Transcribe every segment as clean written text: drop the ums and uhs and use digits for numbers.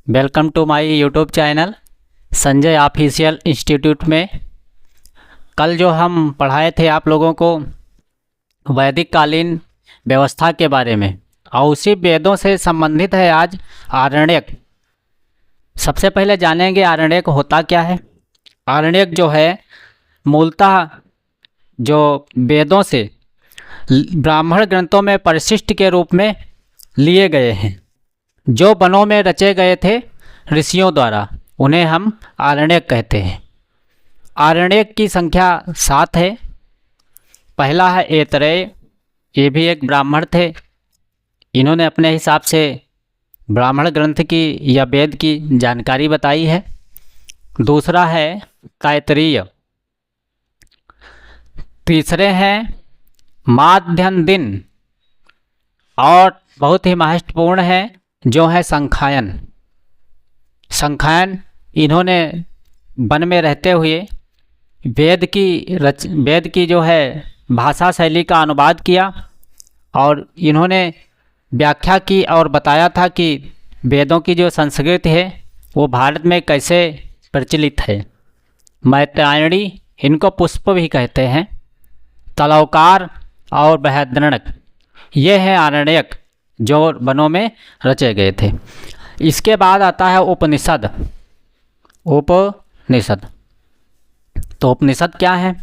Welcome to my YouTube channel Sanjay official institute में। कल जो हम पढ़ाए थे आप लोगों को वैदिक कालीन व्यवस्था के बारे में, और उसी वेदों से संबंधित है आज आरण्यक। सबसे पहले जानेंगे आरण्यक होता क्या है। आरण्यक जो है मूलतः जो वेदों से ब्राह्मण ग्रंथों में परिशिष्ट के रूप में लिए गए हैं, जो वनों में रचे गए थे ऋषियों द्वारा, उन्हें हम आरण्यक कहते हैं। आरण्यक की संख्या 7 है। पहला है ऐतरेय, ये भी एक ब्राह्मण थे। इन्होंने अपने हिसाब से ब्राह्मण ग्रंथ की या वेद की जानकारी बताई है। दूसरा है कैतरीय। तीसरे हैं माध्यन्दिन, और बहुत ही महत्वपूर्ण है जो है संखायन। संखायन इन्होंने वन में रहते हुए वेद की जो है भाषा शैली का अनुवाद किया, और इन्होंने व्याख्या की और बताया था कि वेदों की जो संस्कृति है वो भारत में कैसे प्रचलित है। मैत्रायणी, इनको पुष्प भी कहते हैं। तलवकार और बृहद्रण्यक, ये हैं आरण्यक जो वनों में रचे गए थे। इसके बाद आता है उपनिषद। उपनिषद, तो उपनिषद क्या है?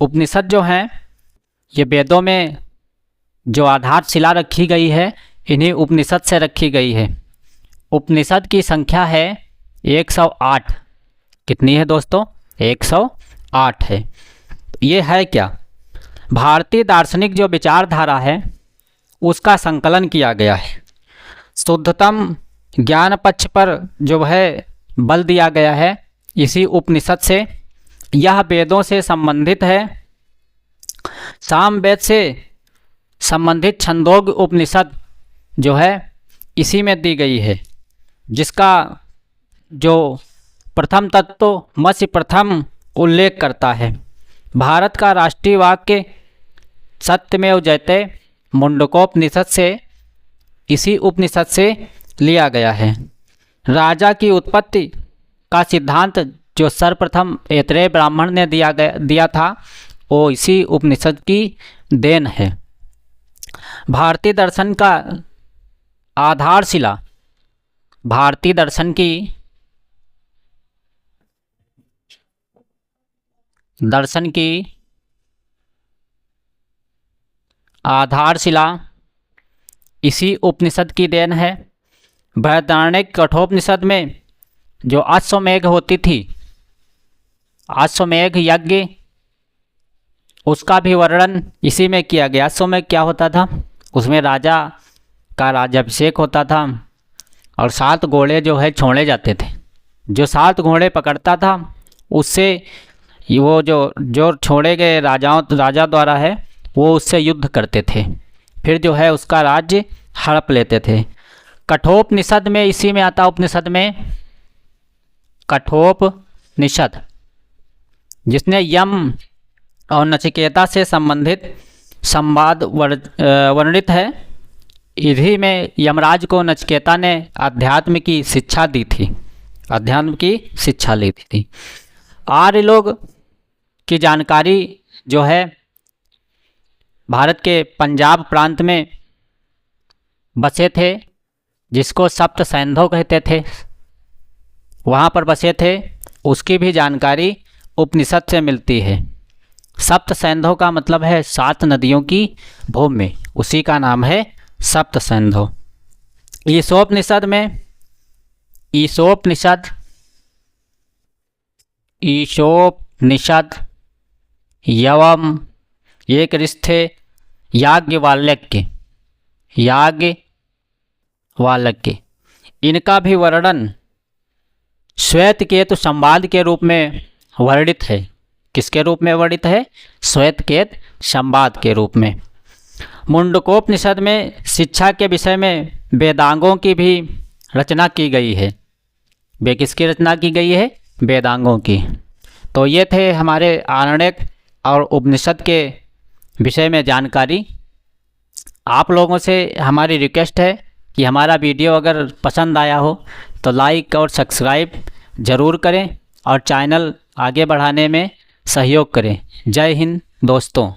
उपनिषद जो हैं ये वेदों में जो आधारशिला रखी गई है, इन्हीं उपनिषद से रखी गई है। उपनिषद की संख्या है 108। कितनी है दोस्तों? 108 है। ये है क्या? भारतीय दार्शनिक जो विचारधारा है उसका संकलन किया गया है। शुद्धतम ज्ञान पक्ष पर जो है बल दिया गया है इसी उपनिषद से। यह वेदों से संबंधित है। सामवेद से संबंधित छंदोग्य उपनिषद जो है इसी में दी गई है, जिसका जो प्रथम तत्व मत्स्य प्रथम उल्लेख करता है। भारत का राष्ट्रीय वाक्य सत्यमेव जयते मुंडकोपनिषद से, इसी उपनिषद से लिया गया है। राजा की उत्पत्ति का सिद्धांत जो सर्वप्रथम ऐतरेय ब्राह्मण ने दिया था वो इसी उपनिषद की देन है। भारतीय दर्शन का आधारशिला, भारतीय दर्शन की आधारशिला इसी उपनिषद की देन है। बृहदारण्यक कठोपनिषद में जो अश्वमेध होती थी, अश्वमेध यज्ञ, उसका भी वर्णन इसी में किया गया। अश्वमेध क्या होता था? उसमें राजा का राज्याभिषेक होता था और 7 घोड़े जो है छोड़े जाते थे। जो 7 घोड़े पकड़ता था उससे वो जो छोड़े गए राजा द्वारा है वो उससे युद्ध करते थे, फिर जो है उसका राज्य हड़प लेते थे। कठोपनिषद में इसी में आता उपनिषद में कठोपनिषद, जिसने यम और नचिकेता से संबंधित संवाद वर्णित है। इसी में यमराज को नचिकेता ने अध्यात्म की शिक्षा दी थी, अध्यात्म की शिक्षा ली थी। आर्य लोग की जानकारी जो है भारत के पंजाब प्रांत में बसे थे, जिसको सप्त सैंधव कहते थे, वहाँ पर बसे थे। उसकी भी जानकारी उपनिषद से मिलती है। सप्त सैंधव का मतलब है 7 नदियों की भूमि, उसी का नाम है सप्त सैंधव। ईशोपनिषद में ईशोपनिषद यवम एक ऋष्ठे याज्ञवल्क्य, इनका भी वर्णन श्वेतकेतु संवाद के रूप में वर्णित है। किसके रूप में वर्णित है? श्वेतकेतु संवाद के रूप में। मुंडकोपनिषद में शिक्षा के विषय में वेदांगों की भी रचना की गई है। वे किसकी रचना की गई है? वेदांगों की। तो ये थे हमारे आरण्यक और उपनिषद के विषय में जानकारी। आप लोगों से हमारी रिक्वेस्ट है कि हमारा वीडियो अगर पसंद आया हो तो लाइक और सब्सक्राइब ज़रूर करें और चैनल आगे बढ़ाने में सहयोग करें। जय हिंद दोस्तों।